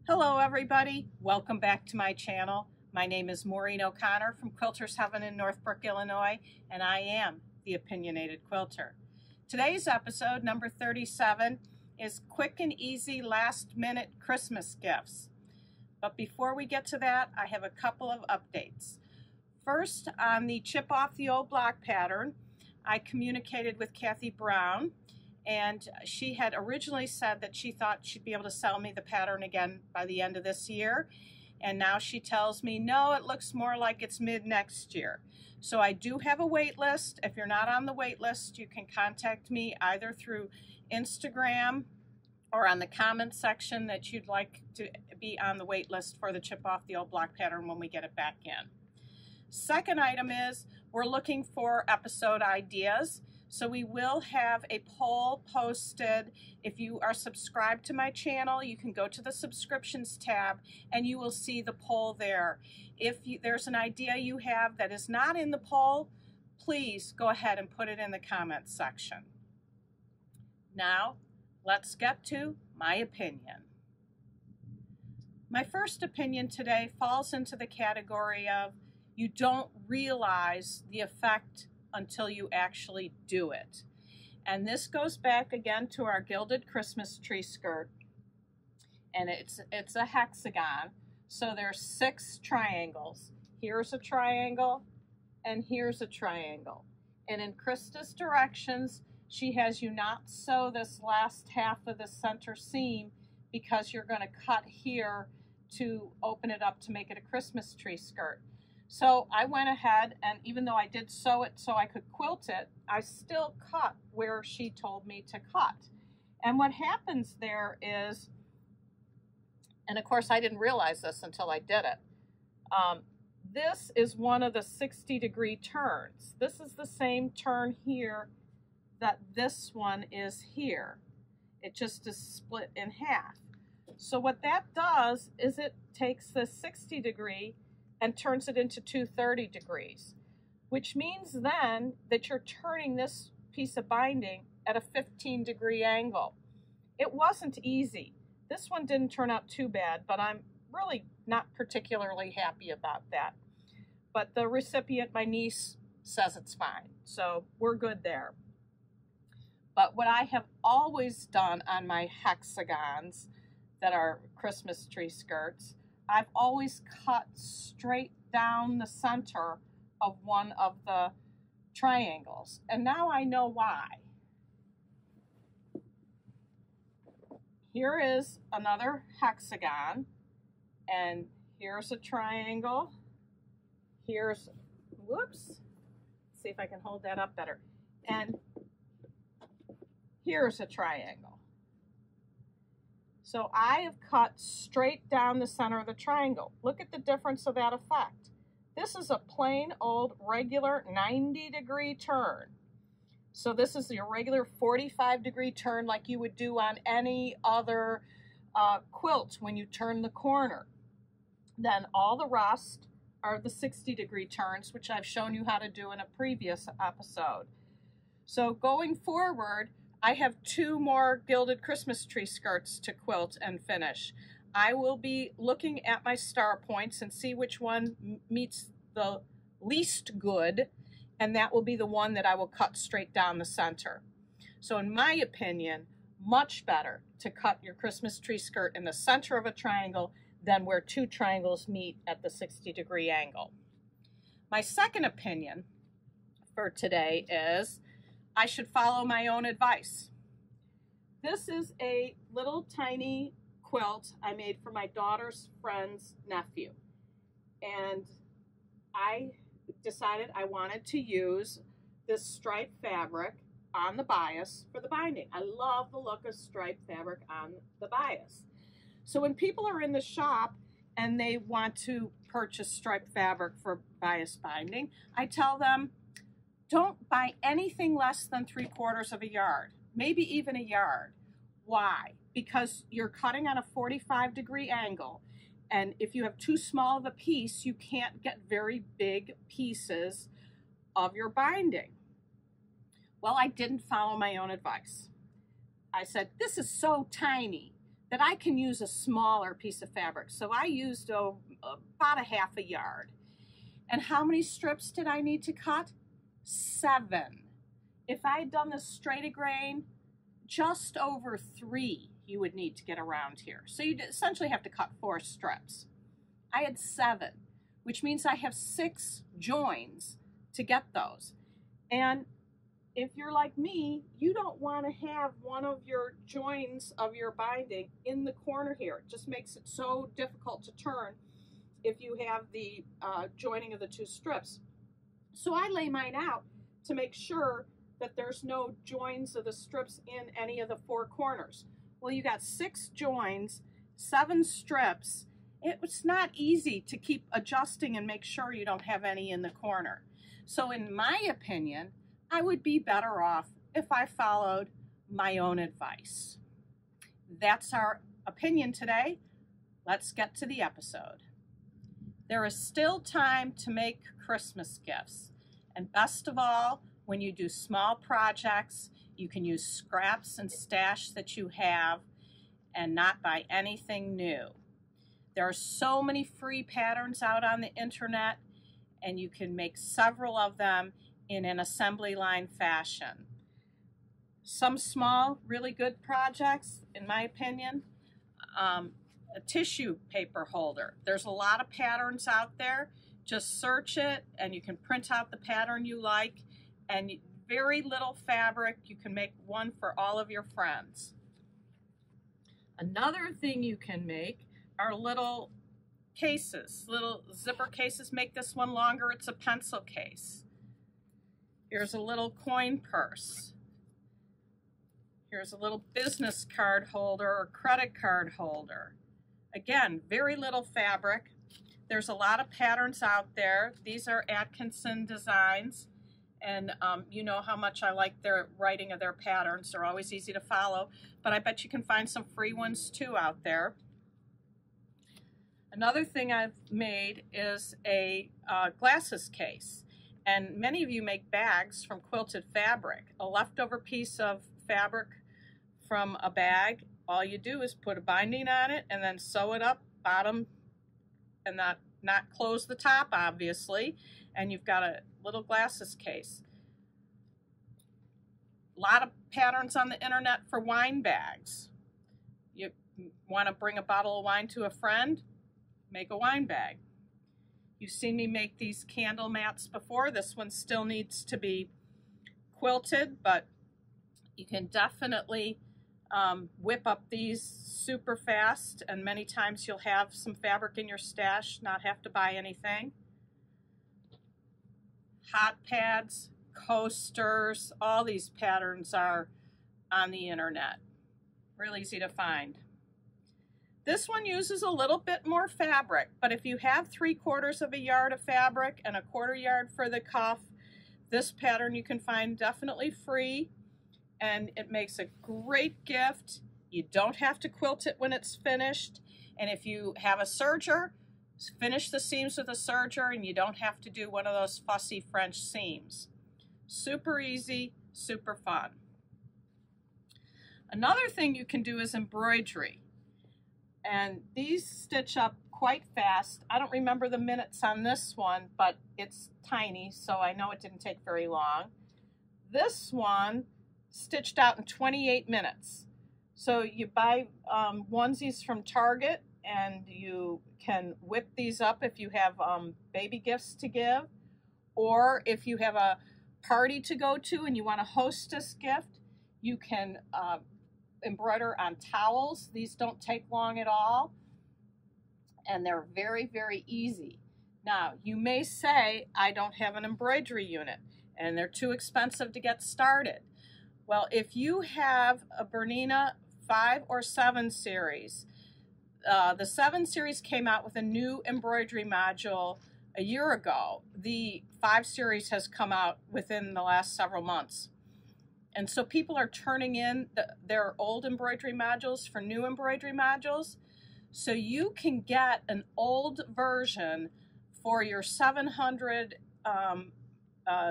Hello everybody, welcome back to my channel. My name is Maureen O'Connor from Quilters Heaven in Northbrook, Illinois, and I am the Opinionated Quilter. Today's episode, number 37, is quick and easy last-minute Christmas gifts. But before we get to that, I have a couple of updates. First, on the chip off the old block pattern, I communicated with Kathy Brown, and she had originally said that she thought she'd be able to sell me the pattern again by the end of this year. And now she tells me, no, it looks more like it's mid next year. So I do have a wait list. If you're not on the wait list, you can contact me either through Instagram or on the comment section that you'd like to be on the wait list for the chip off the old block pattern when we get it back in. Second item is we're looking for episode ideas. So we will have a poll posted. If you are subscribed to my channel, you can go to the subscriptions tab and you will see the poll there. If there's an idea you have that is not in the poll, please go ahead and put it in the comments section. Now, let's get to my opinion. My first opinion today falls into the category of you don't realize the effect until you actually do it. And this goes back again to our gilded Christmas tree skirt. And it's a hexagon. So there's 6 triangles. Here's a triangle and here's a triangle. And in Krista's directions, she has you not sew this last half of the center seam because you're going to cut here to open it up to make it a Christmas tree skirt. So I went ahead, and even though I did sew it so I could quilt it, I still cut where she told me to cut. And what happens there is, and of course I didn't realize this until I did it, this is one of the 60-degree turns. This is the same turn here that this one is here. It just is split in half. So what that does is it takes the 60-degree and turns it into 230 degrees, which means then that you're turning this piece of binding at a 15-degree angle. It wasn't easy. This one didn't turn out too bad, but I'm really not particularly happy about that. But the recipient, my niece, says it's fine, so we're good there. But what I have always done on my hexagons that are Christmas tree skirts, I've always cut straight down the center of one of the triangles. And now I know why. Here is another hexagon, and here's a triangle. Here's, whoops, let's see if I can hold that up better. And here's a triangle. So I have cut straight down the center of the triangle. Look at the difference of that effect. This is a plain old regular 90-degree turn. So this is your regular 45-degree turn like you would do on any other quilt when you turn the corner. Then all the rest are the 60-degree turns, which I've shown you how to do in a previous episode. So going forward, I have 2 more gilded Christmas tree skirts to quilt and finish. I will be looking at my star points and see which one meets the least good, and that will be the one that I will cut straight down the center. So in my opinion, much better to cut your Christmas tree skirt in the center of a triangle than where 2 triangles meet at the 60-degree angle. My second opinion for today is I should follow my own advice. This is a little tiny quilt I made for my daughter's friend's nephew. And I decided I wanted to use this striped fabric on the bias for the binding. I love the look of striped fabric on the bias. So when people are in the shop and they want to purchase striped fabric for bias binding, I tell them, don't buy anything less than 3/4 of a yard, maybe even a yard. Why? Because you're cutting on a 45-degree angle, and if you have too small of a piece, you can't get very big pieces of your binding. Well, I didn't follow my own advice. I said, this is so tiny. that I can use a smaller piece of fabric. So I used about a half a yard. And how many strips did I need to cut? 7. If I had done this straight grain, just over 3 you would need to get around here. So you'd essentially have to cut 4 strips. I had 7, which means I have 6 joins to get those. And if you're like me, you don't want to have one of your joins of your binding in the corner here. It just makes it so difficult to turn if you have the joining of the 2 strips. So I lay mine out to make sure that there's no joins of the strips in any of the 4 corners. Well, you got 6 joins, 7 strips. It's not easy to keep adjusting and make sure you don't have any in the corner. So in my opinion, I would be better off if I followed my own advice. That's our opinion today. Let's get to the episode. There is still time to make Christmas gifts. And best of all, when you do small projects, you can use scraps and stash that you have and not buy anything new. There are so many free patterns out on the internet, and you can make several of them in an assembly line fashion. Some small, really good projects, in my opinion, a tissue paper holder. There's a lot of patterns out there. Just search it and you can print out the pattern you like, and very little fabric. You can make one for all of your friends. Another thing you can make are little cases, little zipper cases. Make this one longer. It's a pencil case. Here's a little coin purse. Here's a little business card holder or credit card holder. Again, very little fabric. There's a lot of patterns out there. These are Atkinson designs, and you know how much I like their writing of their patterns. They're always easy to follow, but I bet you can find some free ones too out there. Another thing I've made is a glasses case. And many of you make bags from quilted fabric. A leftover piece of fabric from a bag, all you do is put a binding on it and then sew it up bottom and not close the top, obviously, and you've got a little glasses case. A lot of patterns on the internet for wine bags. You want to bring a bottle of wine to a friend? Make a wine bag. You've seen me make these candle mats before. This one still needs to be quilted, but you can definitely whip up these super fast, and many times you'll have some fabric in your stash, not have to buy anything. Hot pads, coasters, all these patterns are on the internet. Real easy to find. This one uses a little bit more fabric, but if you have 3/4 of a yard of fabric and a 1/4 yard for the cuff, this pattern you can find definitely free, and it makes a great gift. You don't have to quilt it when it's finished, and if you have a serger, finish the seams with a serger and you don't have to do one of those fussy French seams. Super easy, super fun. Another thing you can do is embroidery. And these stitch up quite fast. I don't remember the minutes on this one, but it's tiny, so I know it didn't take very long. This one stitched out in 28 minutes. So you buy onesies from Target, and you can whip these up if you have baby gifts to give, or if you have a party to go to and you want a hostess gift, you can embroider on towels. These don't take long at all, and they're very, very easy. Now, you may say, I don't have an embroidery unit, and they're too expensive to get started. Well, if you have a Bernina 5 or 7 series, the 7 series came out with a new embroidery module a year ago. The 5 series has come out within the last several months. And so people are turning in their old embroidery modules for new embroidery modules. So you can get an old version for your 700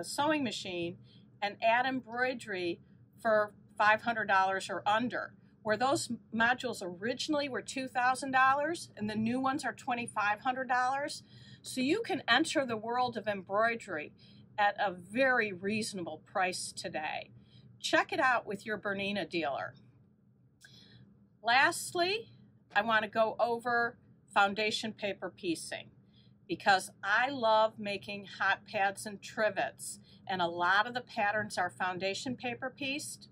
sewing machine and add embroidery for $500 or under. where those modules originally were $2,000 and the new ones are $2,500. So you can enter the world of embroidery at a very reasonable price today. Check it out with your Bernina dealer. Lastly, I want to go over foundation paper piecing, because I love making hot pads and trivets, and a lot of the patterns are foundation paper pieced.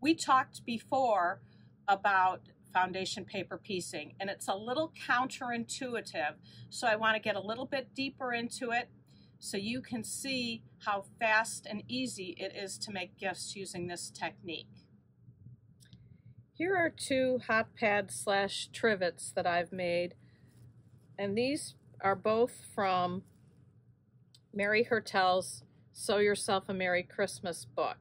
We talked before about foundation paper piecing, and it's a little counterintuitive, so I want to get a little bit deeper into it so you can see how fast and easy it is to make gifts using this technique. Here are two hot pads / trivets that I've made, and these are both from Mary Hertel's Sew Yourself a Merry Christmas book.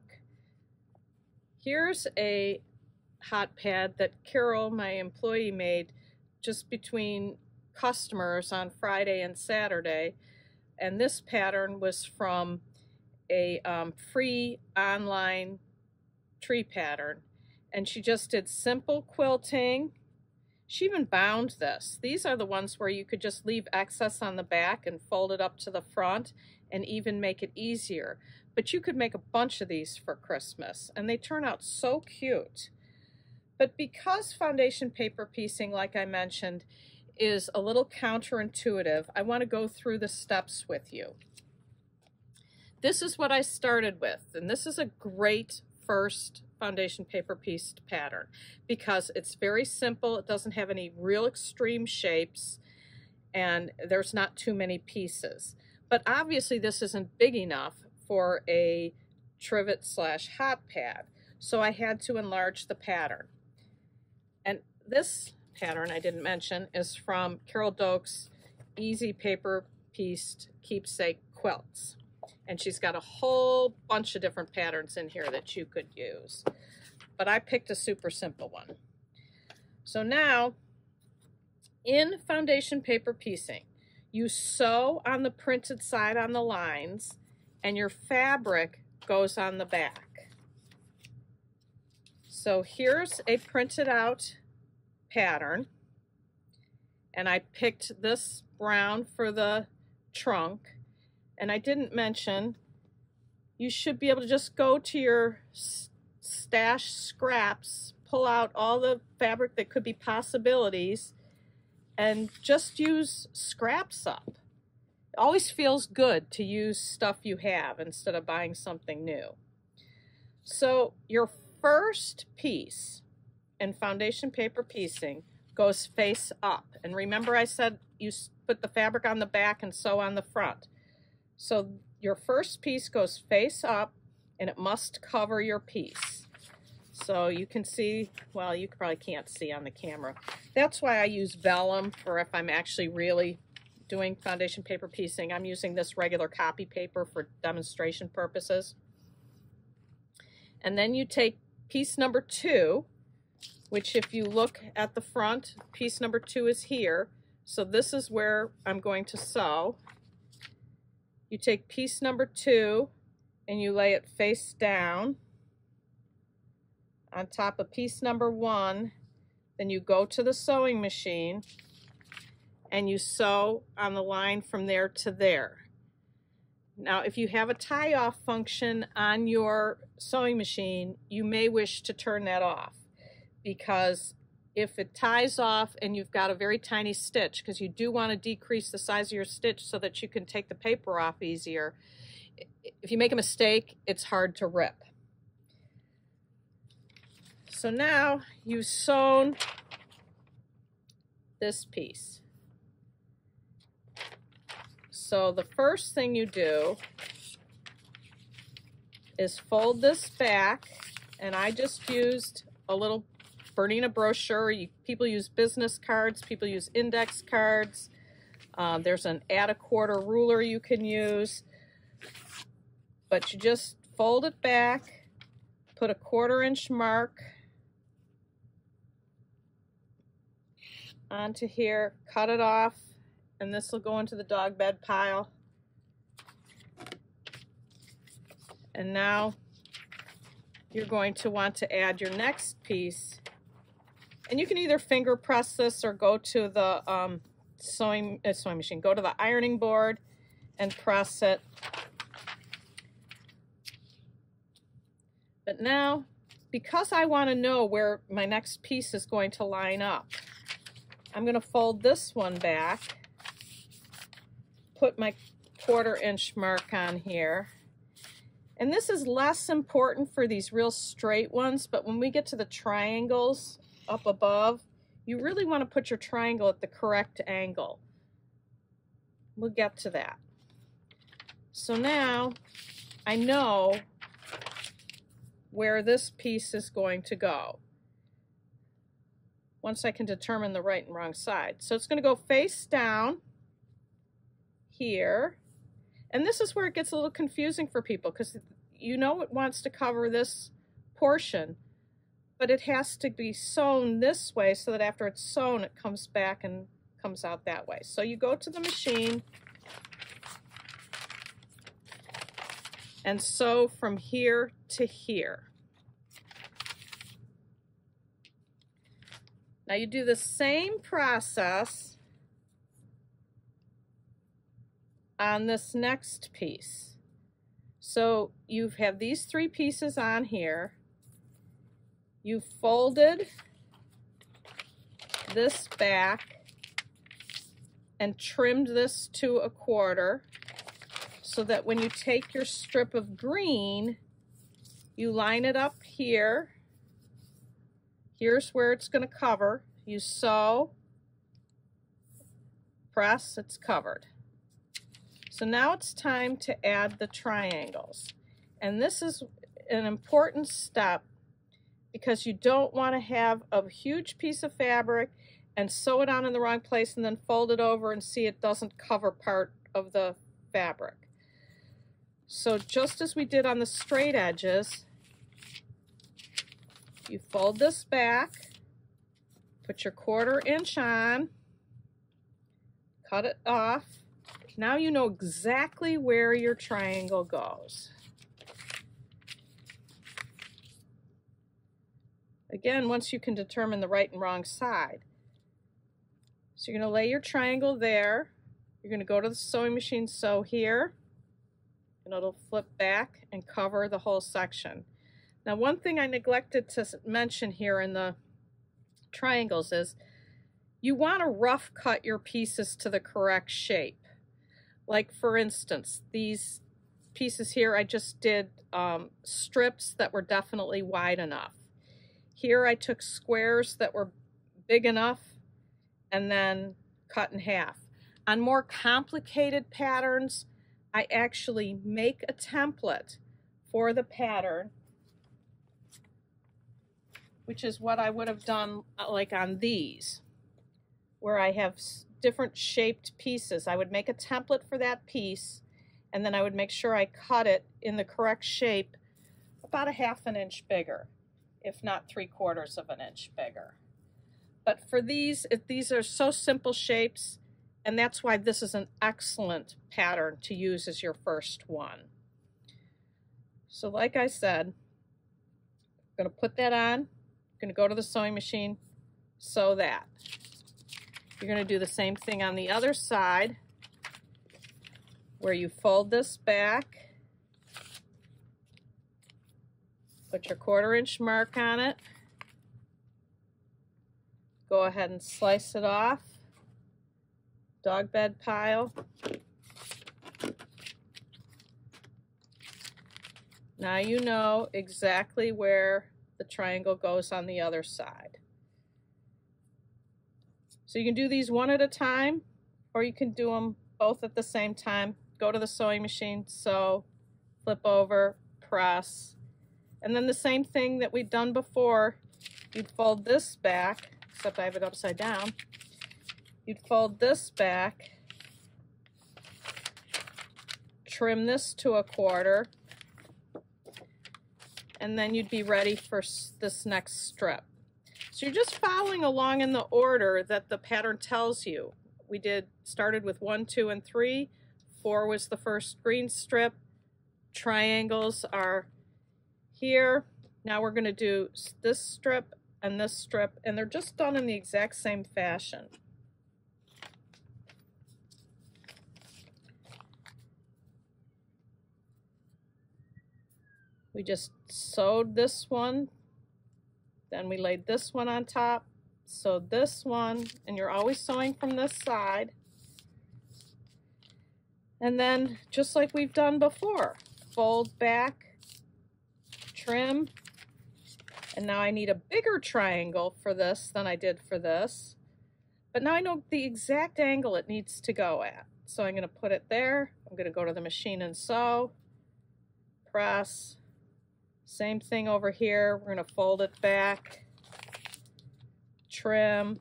Here's a hot pad that Carol, my employee, made just between customers on Friday and Saturday, and this pattern was from a free online tree pattern, and she just did simple quilting. She even bound this. These are the ones where you could just leave excess on the back and fold it up to the front and even make it easier. But you could make a bunch of these for Christmas, and they turn out so cute. But because foundation paper piecing, like I mentioned, is a little counterintuitive, I want to go through the steps with you. This is what I started with, and this is a great first foundation paper pieced pattern because it's very simple. It doesn't have any real extreme shapes, and there's not too many pieces. But obviously this isn't big enough for a trivet / hot pad, so I had to enlarge the pattern. And this pattern I didn't mention is from Carol Doak's Easy Paper Pieced Keepsake Quilts. And she's got a whole bunch of different patterns in here that you could use. But I picked a super simple one. So now, in foundation paper piecing, you sew on the printed side on the lines, and your fabric goes on the back. So here's a printed out pattern, and I picked this brown for the trunk. And I didn't mention, you should be able to just go to your stash scraps, pull out all the fabric that could be possibilities, and just use scraps up. It always feels good to use stuff you have instead of buying something new. So your first piece in foundation paper piecing goes face up. And remember I said you put the fabric on the back and sew on the front. So your first piece goes face up, and it must cover your piece. So you can see, well, you probably can't see on the camera. That's why I use vellum for if I'm actually really doing foundation paper piecing. I'm using this regular copy paper for demonstration purposes. And then you take piece number 2, which if you look at the front, piece number 2 is here. So this is where I'm going to sew. You take piece number 2 and you lay it face down on top of piece number 1. Then you go to the sewing machine and you sew on the line from there to there. Now, if you have a tie-off function on your sewing machine, you may wish to turn that off, because if it ties off and you've got a very tiny stitch, because you do want to decrease the size of your stitch so that you can take the paper off easier, if you make a mistake, it's hard to rip. So now you've sewn this piece. So the first thing you do is fold this back, and I just used a little Bernina brochure. People use business cards, people use index cards. There's an add a quarter ruler you can use. But you just fold it back, put a 1/4 inch mark onto here, cut it off, and this will go into the dog bed pile. And now you're going to want to add your next piece And you can either finger press this or go to the sewing machine. Go to the ironing board and press it. But now, because I want to know where my next piece is going to line up, I'm going to fold this one back, put my 1/4 inch mark on here. And this is less important for these real straight ones, but when we get to the triangles up above, you really want to put your triangle at the correct angle. We'll get to that. So now I know where this piece is going to go once I can determine the right and wrong side. So it's going to go face down here. And this is where it gets a little confusing for people, because you know it wants to cover this portion, but it has to be sewn this way so that after it's sewn it comes back and comes out that way. So you go to the machine and sew from here to here. Now you do the same process on this next piece. So you have these 3 pieces on here. You folded this back and trimmed this to 1/4 so that when you take your strip of green, you line it up here. Here's where it's going to cover. You sew, press, it's covered. So now it's time to add the triangles. And this is an important step because you don't want to have a huge piece of fabric and sew it on in the wrong place and then fold it over and see it doesn't cover part of the fabric. So just as we did on the straight edges, you fold this back, put your 1/4 inch on, cut it off. Now you know exactly where your triangle goes. Again, once you can determine the right and wrong side. So you're going to lay your triangle there. You're going to go to the sewing machine, sew here, and it'll flip back and cover the whole section. Now, one thing I neglected to mention here in the triangles is you want to rough cut your pieces to the correct shape. Like, for instance, these pieces here, I just did strips that were definitely wide enough. Here I took squares that were big enough and then cut in half. On more complicated patterns, I actually make a template for the pattern, which is what I would have done like on these, where I have different shaped pieces. I would make a template for that piece, and then I would make sure I cut it in the correct shape, about 1/2 inch bigger, if not 3/4 of an inch bigger. But for these are so simple shapes, and that's why this is an excellent pattern to use as your first one. So like I said, I'm going to put that on, I'm going to go to the sewing machine, sew that. You're going to do the same thing on the other side, where you fold this back, put your 1/4 inch mark on it, go ahead and slice it off, dog bed pile. Now you know exactly where the triangle goes on the other side. So you can do these one at a time, or you can do them both at the same time. Go to the sewing machine, sew, flip over, press. And then the same thing that we've done before, you'd fold this back, except I have it upside down. You'd fold this back, trim this to 1/4, and then you'd be ready for this next strip. So you're just following along in the order that the pattern tells you. We started with 1, 2, and 3. 4 was the first green strip. Triangles are here. Now we're going to do this strip and this strip, and they're just done in the exact same fashion. We just sewed this one, then we laid this one on top, sewed this one, and you're always sewing from this side. And then, just like we've done before, fold back, trim, and now I need a bigger triangle for this than I did for this. But now I know the exact angle it needs to go at. So I'm going to put it there. I'm going to go to the machine and sew, press. Same thing over here. We're going to fold it back, trim,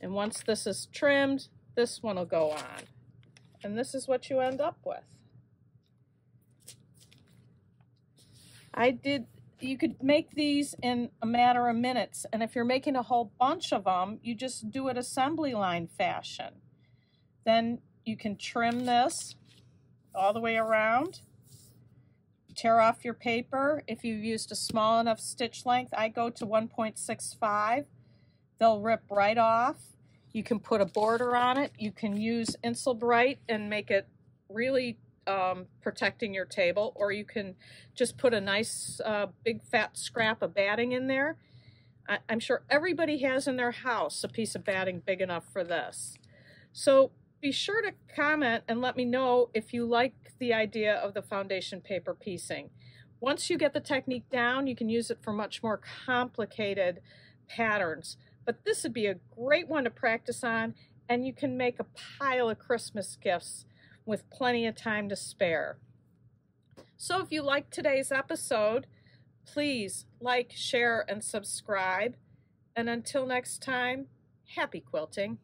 and once this is trimmed, this one will go on. And this is what you end up with. You could make these in a matter of minutes, and if you're making a whole bunch of them, you just do it assembly line fashion. Then you can trim this all the way around, tear off your paper. If you've used a small enough stitch length, I go to 1.65. They'll rip right off. You can put a border on it. You can use Insulbrite and make it really protecting your table, or you can just put a nice big fat scrap of batting in there. I'm sure everybody has in their house a piece of batting big enough for this. So be sure to comment and let me know if you like the idea of the foundation paper piecing. Once you get the technique down, you can use it for much more complicated patterns. But this would be a great one to practice on, and you can make a pile of Christmas gifts with plenty of time to spare. So if you liked today's episode, please like, share, and subscribe. And until next time, happy quilting.